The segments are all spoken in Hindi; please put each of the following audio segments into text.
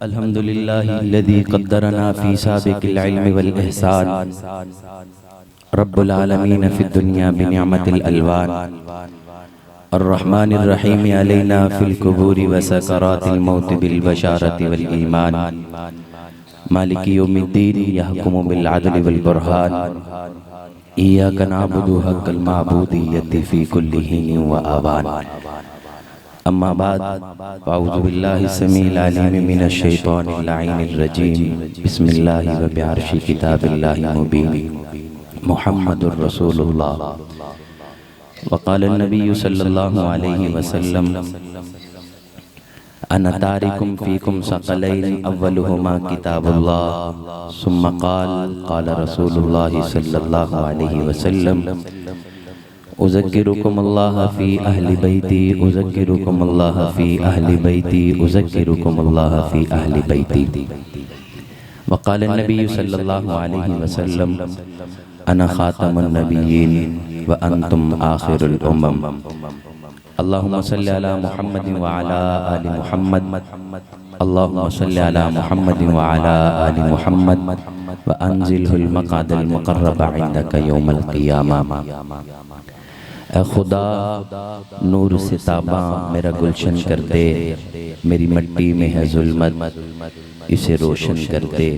अल्हम्दुलिल्लाहिल्लज़ी क़द्दरना फ़ी साबिक़िल इल्मि वल इहसान रब्बुल आलमीन फ़िद दुनिया बिनिअमतिल अलवान अर्रहमानिर रहीम अलैना फ़िल क़ुबूरि व सकरातिल मौत बिल बशारति वल ईमान मालिकि यौमिद्दीन यहकुमु बिल अदलि वल बुरहान इय्याका नअबुदु हक़्क़ल मअबूदिय्यति फ़ी कुल्लि हीन व आवान। अम्मा बाद अऊज़ु बिल्लाहि समीइल अलीम मिनश शैतानिर लाइनिर रजीम बिस्मिल्लाहि व बिअर्शि किताबिल्लाहि मुबीन मुहम्मदुर रसूलुल्लाह व क़ाल नबिय्यु सल्लल्लाहु अलैहि वसल्लम अना तारिकुम फ़ीकुम सकलैन अव्वलुहुमा किताबुल्लाह सुम्मा क़ाल रसूलुल्लाह सल्लल्लाहु अलैहि वसल्लम उज़क्किरुकुमुल्लाह फ़ी अहलि बैती उज़क्किरुकुमुल्लाह फ़ी अहलि बैती उज़क्किरुकुमुल्लाह फ़ी अहलि बैती। वक़ाल नबी सल्लल्लाहु अलैहि वसल्लम अना ख़ातमुन नबिय्यीन व अंतुम आखिरुल उम्म। अल्लाहुम्मा सल्लि अला मुहम्मदिन व अला आलि मुहम्मद अल्लाहुम्मा सल्लि अला मुहम्मदिन व अला आलि मुहम्मद व अंज़िलहुल मक़अदल मुक़र्रब इंदका यौमल क़ियामा। ऐ खुदा नूर से ताबा मेरा गुलशन कर दे, मेरी मिट्टी में है जुल्मत इसे रोशन कर दे।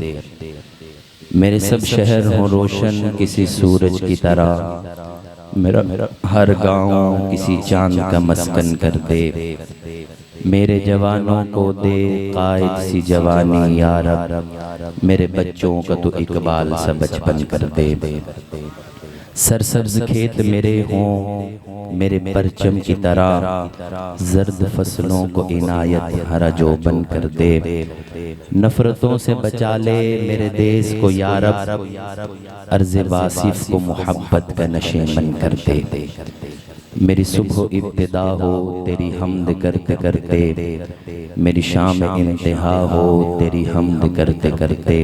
मेरे सब शहर हों रोशन किसी सूरज की तरह, मेरा हर गांव किसी चांद का मस्कन कर दे। मेरे जवानों को दे कायद सी जवानी या रब, मेरे बच्चों का तो इकबाल सा बचपन कर दे। सरसब्ज खेत मेरे हों मेरे परचम की तरह, जर्द फसलों को इनायत हरा जोबन कर दे। नफरतों से बचा ले मेरे देश को या रब, अर्ज़ वासिफ को मोहब्बत का नशेमन कर दे। मेरी सुबह इब्तिदा हो तेरी हमद करते करते, मेरी शाम इंतहा हो तेरी हमद करते करते।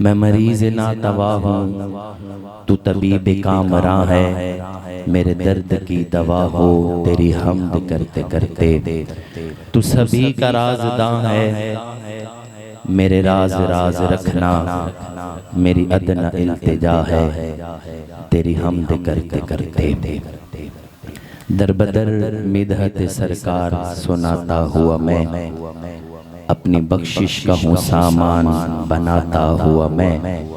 मैं मरीज़ ना तवा हूँ तू तबीब कामरा है, मेरे दर्द की दवा हो तेरी हमद करते करते। तू सभी का राज़दां है, मेरे राज राज रखना, मेरी अदना इल्तिजा है तेरी हमद करते करते। दरबदर मिदहत सरकार सुनाता हुआ मैं, अपनी बख्शिश का हूँ सामान बनाता हुआ मैं।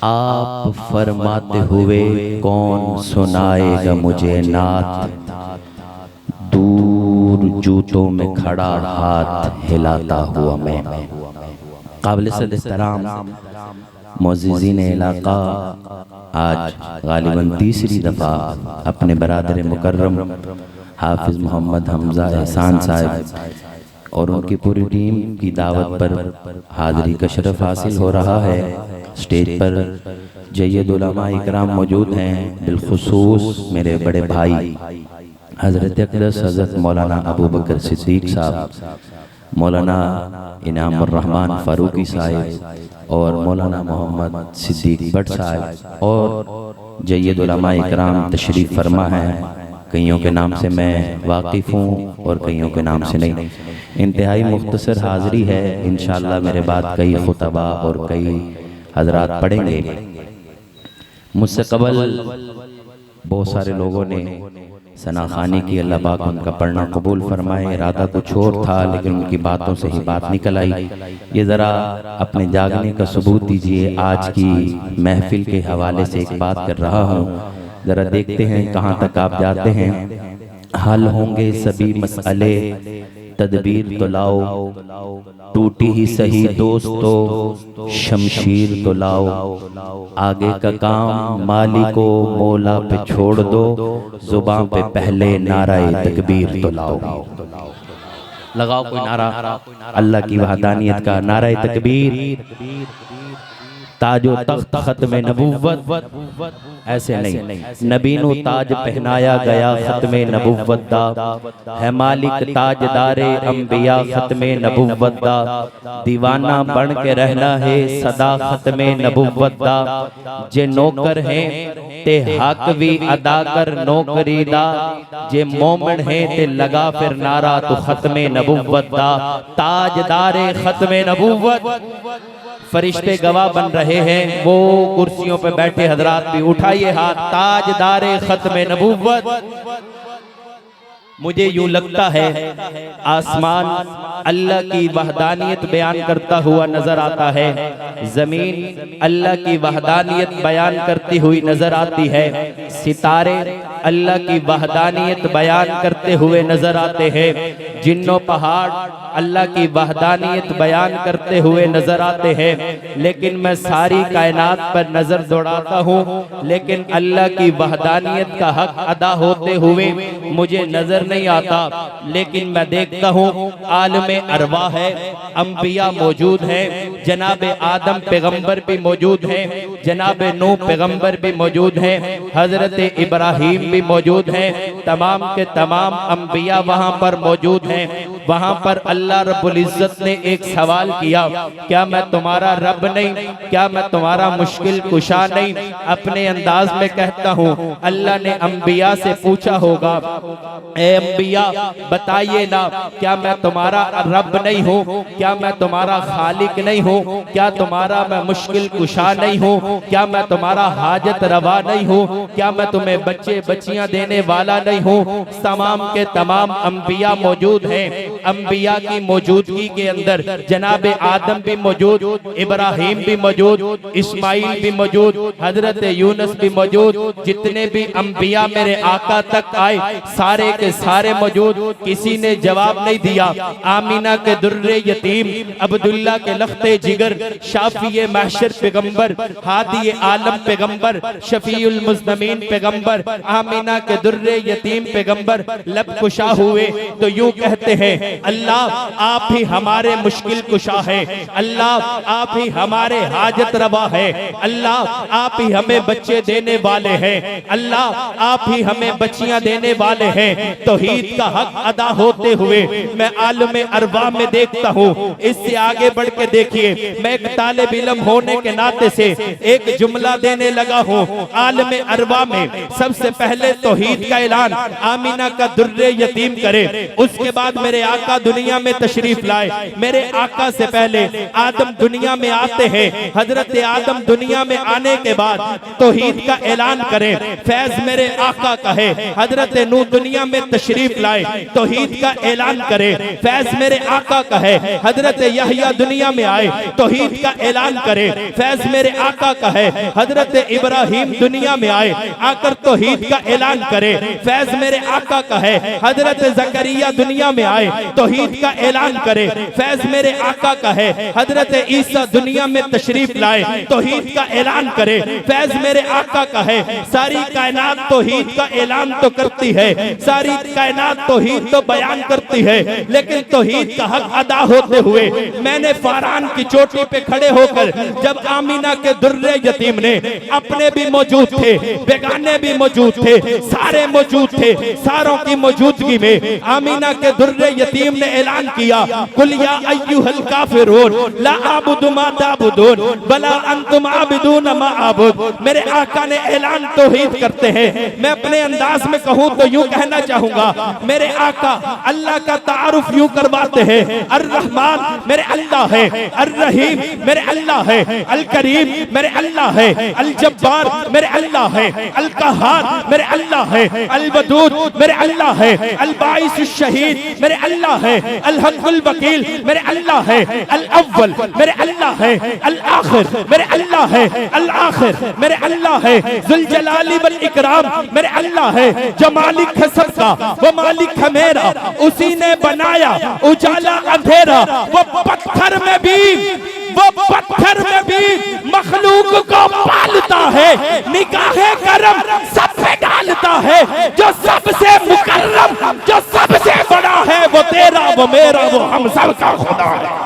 आप फरमाते हुए कौन सुनाएगा मुझे नात, दूर जूतों में खड़ा हाथ हिलाता हुआ मैं। काबिल सद एहतराम मुअज़्ज़िज़ीन इलाक़ा, आज गालिबन तीसरी दफ़ा अपने बरादर मुकर्रम हाफिज़ मोहम्मद हमज़ा एहसान साहब और उनकी पूरी टीम की दावत पर हाज़री का शरफ़ हासिल हो रहा है। स्टेज पर जय्यद उलमा इकराम मौजूद हैं, बिलखुसूस मेरे बड़े भाई हज़रत अक़दस हज़रत मौलाना अबू बकर सिद्दीक़ साहब, मौलाना इनामुर रहमान फ़ारूक़ी साहब और मौलाना मोहम्मद सिद्दीक़ भट्ट साहब और जय्यद उलमा इकराम तशरीफ़ फरमा हैं। कईयों के नाम से मैं वाकिफ़ हूँ और कईयों के नाम से नहीं। इंतहाई मुख्तसर हाज़री है, इंशाअल्लाह मेरे बाद कई खुतबा और कई हज़रात पढ़ेंगे। मुझसे कबल बहुत सारे लोगों ने सना खानी की, अल्लाह पाक उनका पढ़ना कबूल फरमाए। इरादा कुछ और था लेकिन उनकी बातों से ही बात निकल आई। ये ज़रा अपने जागने का सबूत दीजिए। आज की महफिल के हवाले से एक बात कर रहा हूँ, ज़रा देखते हैं कहाँ तक आप जाते हैं। हल होंगे सभी मसले तदबीर तो लाओ, टूटी ही सही दोस्तों शमशीर तो लाओ। आगे का काम मालिको मौला पे छोड़ दो, जुबान पे पहले नाराए तकबीर तो लाओ। लगाओ कोई नारा अल्लाह की वहदानियत का, नाराए तकबीर। ताजो तख्त खत्म नबुव्वत ऐसे नहीं, नबी नु ताज पहनाया गया खत्म नबुव्वत दा, है मालिक ताजदारे अंबिया खत्म नबुव्वत दा, दीवाना बन के रहना है सदा खत्म नबुव्वत दा, जे नौकर हैं ते हक भी अदा कर नौकरी दा, जे मोमिन है ते लगा फिर नारा तो खत्म नबुव्वत दा, ताजदारे खत्म नबुव्वत। फरिश्ते गवाह बन रहे हैं, वो कुर्सियों पे बैठे हजरात भी उठाइए हाथ, ताजदारे खत्म नबुव्वत। मुझे यूं लगता है आसमान अल्लाह की वहदानियत बयान करता हुआ नजर आता है, जमीन अल्लाह की वहदानियत बयान करती हुई नजर आती है, सितारे अल्लाह की वहदानियत बयान करते हुए नजर आते हैं, जिन्नो पहाड़ अल्लाह की वहदानियत बयान करते हुए नजर आते हैं। लेकिन मैं सारी कायनात पर नजर दौड़ाता हूँ, लेकिन अल्लाह की वहदानियत का हक अदा होते हुए मुझे नजर नहीं आता। लेकिन मैं देखता हूँ आलमे अरवा है, अंबिया मौजूद हैं, जनाब आदम पैगंबर भी मौजूद हैं, जनाब नूह पैगंबर भी मौजूद हैं, हजरत इब्राहीम भी मौजूद हैं, तमाम के तमाम अंबिया वहाँ पर मौजूद हैं। वहाँ पर अल्लाह रब्बुल इज्जत ने एक सवाल किया, क्या मैं तुम्हारा रब नहीं, क्या मैं तुम्हारा मुश्किल कुशा नहीं? अपने अंदाज में कहता हूँ अल्लाह ने अंबिया से पूछा होगा, ए अंबिया बताइए ना, क्या मैं तुम्हारा रब नहीं हूँ, क्या मैं तुम्हारा खालिक नहीं हूँ, क्या तुम्हारा मैं मुश्किल कुशा नहीं हूँ, क्या मैं तुम्हारा हाजत रवा नहीं हूँ, क्या मैं तुम्हें बच्चे बच्चियां देने वाला नहीं हूँ? तमाम के तमाम अंबिया मौजूद हैं। अंबिया की मौजूदगी के अंदर जनाब आदम भी मौजूद, इब्राहिम भी मौजूद, इस्माइल भी मौजूद, हजरत यूनुस भी मौजूद, जितने भी अंबिया मेरे आका तक आए सारे के सारे मौजूद। किसी ने जवाब नहीं दिया। आमीना के दुर्रे यतीम, अब्दुल्ला के लख्ते जिगर, शाफिए महशर पैगंबर, हादी आलम पैगंबर, शफीउल मुज़्नमीन पैगंबर, आमीना के दुर्रे यतीम पैगंबर लब कुशा हुए तो यूं कहते हैं, अल्लाह आप ही हमारे मुश्किल कुशा है, अल्लाह आप ही हमारे हाजत रवा है, अल्लाह आप ही हमें बच्चे देने वाले हैं, अल्लाह आप ही हमें बच्चियां देने वाले हैं। तौहीद का हक अदा होते हुए मैं आलमे अरवा में देखता हूँ। इससे आगे बढ़ के देखिए, मैं एक तालिब इल्म होने के नाते से एक जुमला देने लगा हूँ। आलमे अरवा में सबसे पहले तौहीद का ऐलान आमीना का दुर्रे यतीम करे, उसके बाद मेरे आका दुनिया में तशरीफ लाए। मेरे आका से पहले आदम दुनिया में आते हैं। हजरत आदम दुनिया में आने के बाद तौहीद का ऐलान करें, फैज मेरे आका का है। हजरत नूह दुनिया में तशरीफ लाए, तौहीद का ऐलान करें, फैज मेरे आका का है। हजरत यहया दुनिया में आए, तौहीद का ऐलान करें, फैज मेरे आका का है। हजरत इब्राहिम दुनिया में आए, आकर तौहीद का ऐलान करें, फैज मेरे आका का है। हजरत जकरिया दुनिया में आए, तौहीद का ऐलान करे, फैज मेरे आका का है। हजरत ईसा दुनिया में तशरीफ लाए, तौहीद का ऐलान करे, फैज मेरे आका का है। सारी कायनात तौहीद का ऐलान तो करती है, सारी कायनात तौहीद तो बयान करती है, लेकिन तौहीद का हक अदा होते हुए मैंने फारान की चोटी पे खड़े होकर, जब आमीना के दुर्रे यतीम ने, अपने भी मौजूद थे, बेगाने भी मौजूद थे, सारे मौजूद थे, सारों की मौजूदगी में आमीना के दुर्रे यतीम ने ऐलान किया, कुल या अय्युहल काफिरून ला अबुदु मा ताबुदून वला अंतुम आबिदून मा अबुद। मेरे आका ने ऐलान तौहीद करते हैं। मैं अपने अंदाज में कहूँ तो यूं कहना चाहूंगा, मेरे आका अल्लाह का तारुफ यूं करवाते हैं, अर रहमान मेरे अल्लाह है, अर रहीम मेरे अल्लाह है, अल करीम मेरे अल्लाह है, अल जब्बार मेरे अल्लाह है, अल कहार मेरे अल्लाह है, अल वदूद मेरे अल्लाह है, अल बाइस शहीद मेरे अल्लाह है, अल हक़ुल वकील मेरे अल्लाह है, अल अव्वल मेरे अल्लाह है, अल आखिर मेरे अल्लाह है, अल आखिर मेरे अल्लाह है, जुल जलाली वल इकराम मेरे अल्लाह है। जो मालिक है सबका वो मालिक है मेरा, उसी ने बनाया उजाला अंधेरा। वो पत्थर में भी मखलूक को पालता है, निगाहे करम सब पे डालता है। जो सबसे मुकर्रम, जो सबसे बड़ा है, वो तेरा, वो मेरा, वो हम सब का खुदा है।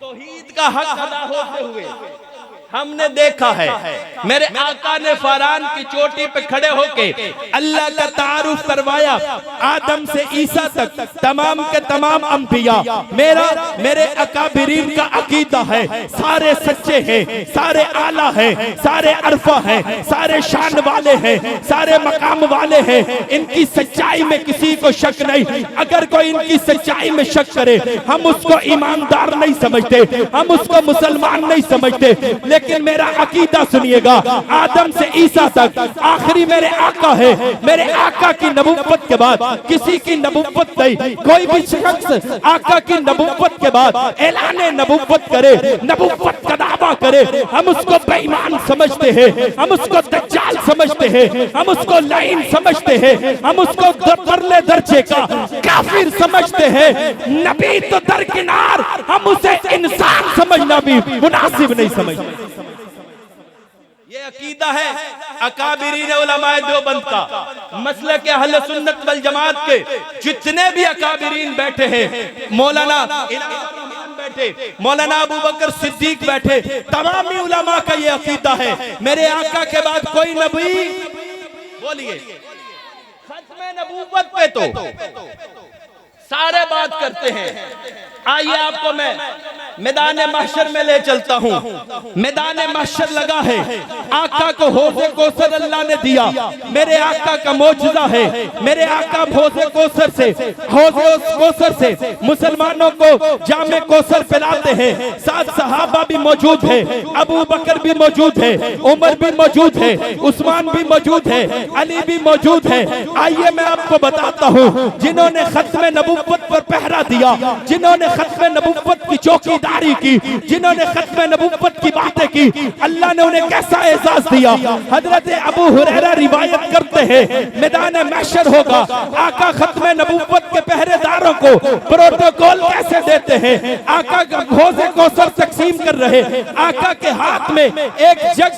तौहीद ईद का हक अदा होते हुए हमने देखा है। मेरे आका ने फरान की चोटी पे खड़े होके अल्लाह का तारुफ करवाया। आदम से ईसा तक तमाम के तमाम अंबिया मेरे अकाबिरीन का अकीदा है, सारे सच्चे हैं, सारे आला हैं, सारे अरफा हैं, सारे शान वाले हैं, सारे मकाम वाले हैं। इनकी सच्चाई में किसी को शक नहीं। अगर कोई इनकी सच्चाई में शक करे हम उसको ईमानदार नहीं समझते, हम उसको मुसलमान नहीं समझते। लेकिन मेरा अकीदा सुनिएगा, आदम से ईसा तक आखिरी मेरे आका है। मेरे आका की नबुव्वत के बाद किसी की नबुव्वत नहीं। कोई भी शख्स आका की नबुव्वत के बाद ऐलाने नबुव्वत करे, नबुव्वत का दावा करे, हम उसको बेईमान समझते हैं, हम उसको दज्जाल समझते हैं, हम उसको लाइन समझते हैं, हम उसको परले दर्जे का काफिर समझते हैं। नबी तो दरकिनार, हम उसे इंसान समझना भी मुनासिब नहीं समझते। ये अकीदा है अकाबिरीन उलमाए देवबंद का। मसलक के अहले सुन्नत वल जमात के जितने भी अकाबिरीन बैठे हैं, मौलाना बैठे, मौलाना अबू बकर सिद्दीक बैठे, तमाम उलमा का ये अकीदा है। मेरे आका के बाद कोई नबी, बोलिए, खत्म नबूवत पे तो सारे बात करते हैं। आइए आपको मैं मैदान महशर में ले चलता हूँ। मैदान महशर लगा है, आका को हौज़े कौसर अल्लाह ने दिया। मेरे आका का मौजज़ा है। मेरे आका हौज़े कौसर से मुसलमानों को जामे कौसर पिलाते हैं। 7 सहाबा भी मौजूद है, अबू बकर भी मौजूद है, उमर भी मौजूद है, उस्मान भी मौजूद है, अली भी मौजूद है। आइए मैं आपको बताता हूँ, जिन्होंने खत्म नबुव्वत पर पहरा दिया, जिन्होंने खत्म नबुव्वत की चौकीदारी की, जिन्होंने खत्म नबुव्वत की बातें की, अल्लाह ने उन्हें कैसा एहसास दिया। हजरत अबू हुरैरा रिवायत करते हैं, मैदान महशर होगा, आका खत्म नबुव्वत के पहरेदारों को प्रोटोकॉल कैसे देते हैं। आका हौज़े कौसर तकसीम कर रहे, आका के हाथ में एक जग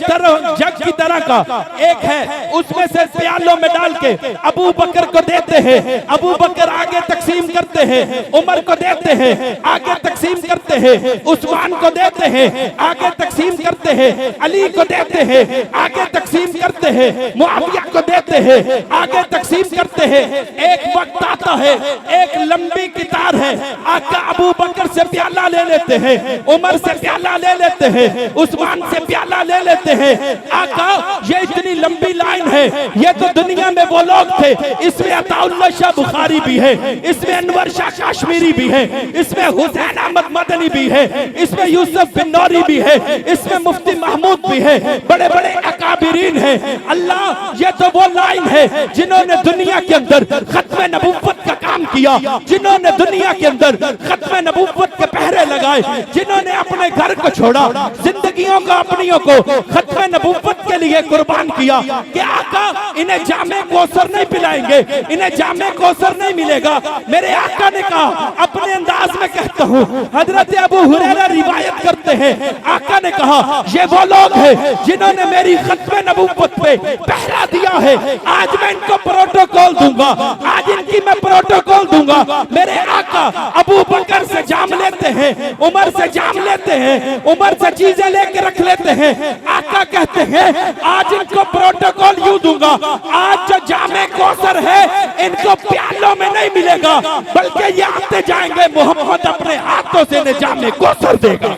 की तरह का एक है, उसमें से प्यालों में डाल के अबू बकर को देते हैं। अबू बकर आगे तकसीम करते हैं, उमर को देते हैं, आगे तकसीम करते हैं, उस्मान को देते हैं, आगे तकसीम करते हैं, अली को देते हैं, आगे तकसीम करते हैं, मुआविया को देते हैं, आगे तकसीम करते हैं। एक वक्त आता है, एक लंबी कितार है, आका अबू बकर से प्याला ले लेते हैं, उमर से प्याला ले लेते हैं, उस्मान से प्याला ले लेते हैं। आका ये इतनी लंबी लाइन है, ये तो दुनिया में वो लोग थे। इसमें अताउल्लाह शाह बुखारी भी है, इसमें अनवर शाह कश्मीरी भी है, इसमें हुसैन अहमद मदनी भी है, इसमें यूसुफ बिन नौरी भी है, इसमें मुफ्ती महमूद भी है, बड़े बड़े अकाबिरीन हैं। अल्लाह ये तो वो लाइन है जिन्होंने दुनिया के अंदर खत्म नबुव्वत का काम किया, जिन्होंने दुनिया के अंदर खत्म नबुव्वत के पहरे लगाए, जिन्होंने अपने घर को छोड़ा, जिंदगियों को अपनियों को खत्म नबुव्वत के लिए कुर्बान किया कि आका इन्हें जामे कौसर नहीं पिलाएंगे, इन्हें जामे कौसर नहीं मिलेगा। मेरे आका ने कहा, अपने अंदाज में कहता हूँ, हजरत अबू हुरैरा रिवायत करते हैं, आका ने कहा ये वो लोग हैं जिन्होंने मेरी खत्म नबुव्वत पे पहरा दिया है। आज मैं इनको प्रोटोकॉल दूंगा, आज इनकी मैं प्रोटोकॉल दूंगा। मेरे आका अबू बकर से जाम लेते हैं, उमर से जाम लेते हैं, उमर से चीजें लेके रख लेते हैं। आका कहते हैं आज इनको प्रोटोकॉल यूं दूंगा, आज जो जामे कौसर है इनको प्यालों में नहीं मिलेगा, बल्कि ये आते जाएंगे, मोहम्मद अपने हाथों से इन्हें जामे कौसर देगा।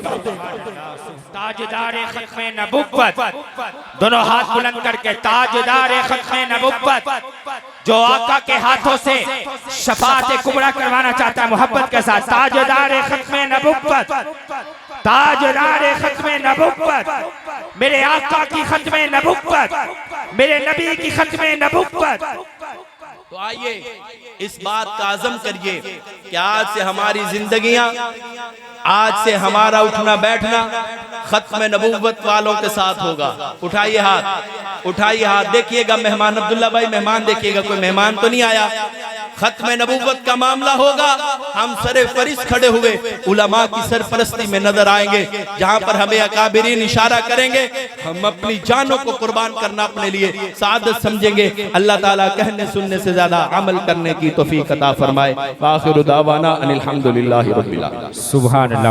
ताजदारे खत्मे नबुव्वत, दोनों हाथ बुलंद करके, ताजदारे खत्मे नबुव्वत जो आका के हाथों से शफाअत कुबरा करवाना चाहता है मोहब्बत के साथ। ताजदारे खत्मे नबुव्वत, ताजदारे खत्मे नबुव्वत, मेरे आका की खत्मे नबुव्वत, मेरे नबी की खत्मे नबुव्वत। तो आइए इस बात का आज़म करिए कि आज से हमारी जिंदगियां, आज से हमारा उठना बैठना खत्म नबुव्वत वालों के साथ होगा। उठाइए हाथ, उठाइए हाथ, देखिएगा मेहमान, अब्दुल्ला भाई मेहमान देखिएगा, कोई मेहमान तो नहीं आया। खत्म नबुव्वत का मामला होगा, हम सरे फरिस खड़े हुए उलमा की सरपरस्ती में नजर आएंगे, जहां पर हमें अकाबिरीन इशारा करेंगे, हम अपनी जानों को कुर्बान करना अपने लिए सादत समझेंगे। अल्लाह ताला कहने सुनने से ज्यादा अमल करने की तौफीक अता फरमाए। आखिर दावाना अनिल हम्दुलिल्लाहि रब्बिल आलमीन। सुभान अल्लाह।